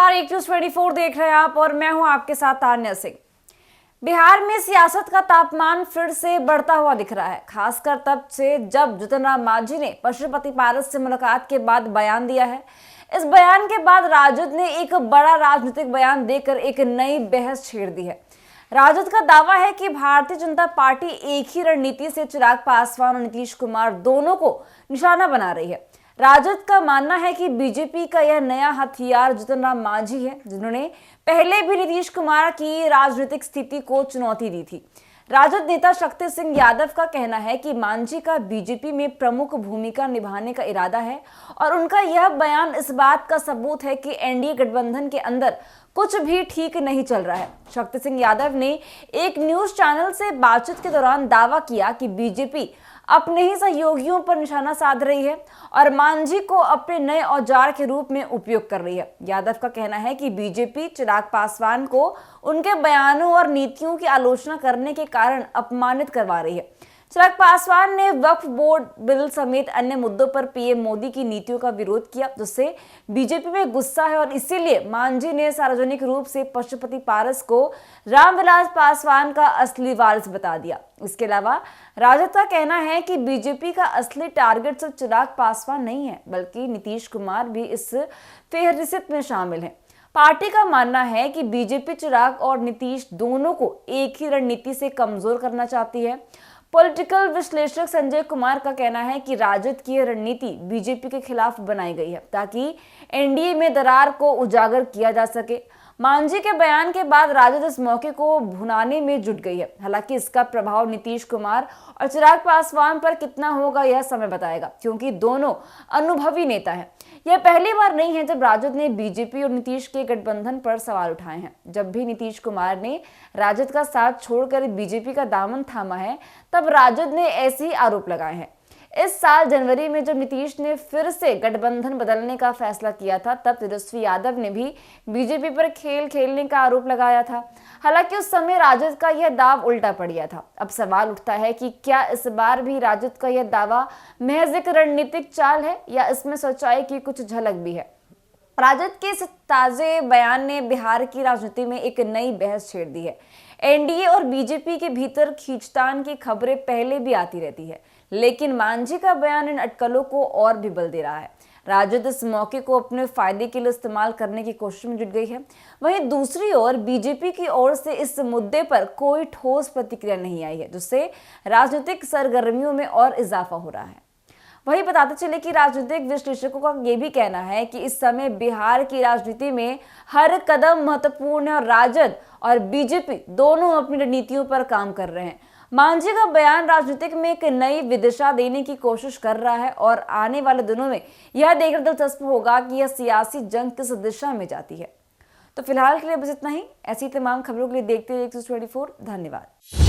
नमस्कार, एक न्यूज 24 देख रहे हैं आप और मैं हूं आपके साथ तान्या सिंह। बिहार में सियासत का तापमान फिर से बढ़ता हुआ दिख रहा है, खासकर तब से जब जीतन राम मांझी ने पशुपति पारस से मुलाकात के बाद बयान दिया है। इस बयान के बाद राजद ने एक बड़ा राजनीतिक बयान देकर एक नई बहस छेड़ दी है। राजद का दावा है कि भारतीय जनता पार्टी एक ही रणनीति से चिराग पासवान और नीतीश कुमार दोनों को निशाना बना रही है। राजद का मानना है कि बीजेपी का यह नया हथियार जीतन राम मांझी है, जिन्होंने पहले भी नीतीश कुमार की राजनीतिक स्थिति को चुनौती दी थी। राजद नेता शक्ति सिंह यादव का कहना है कि मांझी का बीजेपी में प्रमुख भूमिका निभाने का इरादा है और उनका यह बयान इस बात का सबूत है कि एनडीए गठबंधन के अंदर कुछ भी ठीक नहीं चल रहा है। शक्ति सिंह यादव ने एक न्यूज चैनल से बातचीत के दौरान दावा किया कि बीजेपी अपने ही सहयोगियों पर निशाना साध रही है और मांझी को अपने नए औजार के रूप में उपयोग कर रही है। यादव का कहना है कि बीजेपी चिराग पासवान को उनके बयानों और नीतियों की आलोचना करने के कारण अपमानित करवा रही है। चिराग पासवान ने वक्फ बोर्ड बिल समेत अन्य मुद्दों पर पीएम मोदी की नीतियों का विरोध किया, जिससे बीजेपी में गुस्सा है और इसीलिए मांझी ने सार्वजनिक रूप से पशुपति पारस को रामविलास पासवान का असली वारिस बता दिया। इसके अलावा राजद का कहना है कि बीजेपी का असली टारगेट सिर्फ चिराग पासवान नहीं है, बल्कि नीतीश कुमार भी इस फेहरिस्त में शामिल है। पार्टी का मानना है कि बीजेपी चिराग और नीतीश दोनों को एक ही रणनीति से कमजोर करना चाहती है। पॉलिटिकल विश्लेषक संजय कुमार का कहना है कि राजद की रणनीति बीजेपी के खिलाफ बनाई गई है ताकि एनडीए में दरार को उजागर किया जा सके। मांझी के बयान के बाद राजद इस मौके को भुनाने में जुट गई है। हालांकि इसका प्रभाव नीतीश कुमार और चिराग पासवान पर कितना होगा यह समय बताएगा, क्योंकि दोनों अनुभवी नेता हैं। यह पहली बार नहीं है जब राजद ने बीजेपी और नीतीश के गठबंधन पर सवाल उठाए हैं। जब भी नीतीश कुमार ने राजद का साथ छोड़कर बीजेपी का दामन थामा है, तब राजद ने ऐसे ही आरोप लगाए हैं। इस साल जनवरी में जब नीतीश ने फिर से गठबंधन बदलने का फैसला किया था, तब तेजस्वी यादव ने भी बीजेपी पर खेल खेलने का आरोप लगाया था। हालांकि उस समय राजद का यह दाव उल्टा पड़ गया था। अब सवाल उठता है कि क्या इस बार भी राजद का यह दावा महज एक रणनीतिक चाल है या इसमें सच्चाई की कुछ झलक भी है। राजद के इस ताजे बयान ने बिहार की राजनीति में एक नई बहस छेड़ दी है। एनडीए और बीजेपी के भीतर खींचतान की खबरें पहले भी आती रहती है, लेकिन मांझी का बयान इन अटकलों को और भी बल दे रहा है। राजद इस मौके को अपने फायदे के लिए इस्तेमाल करने की कोशिश में जुट गई है। वहीं दूसरी ओर बीजेपी की ओर से इस मुद्दे पर कोई ठोस प्रतिक्रिया नहीं आई है, जिससे राजनीतिक सरगर्मियों में और इजाफा हो रहा है। वहीं बताते चले कि राजनीतिक विश्लेषकों का यह भी कहना है कि इस समय बिहार की राजनीति में हर कदम महत्वपूर्ण है और राजद और बीजेपी दोनों अपनी रणनीतियों पर काम कर रहे हैं। मांझी का बयान राजनीतिक में एक नई विदिशा देने की कोशिश कर रहा है और आने वाले दिनों में यह देखकर दिलचस्प होगा कि यह सियासी जंग किस दिशा में जाती है। तो फिलहाल के लिए बस इतना ही। ऐसी तमाम खबरों के लिए देखते रहिए 24। धन्यवाद।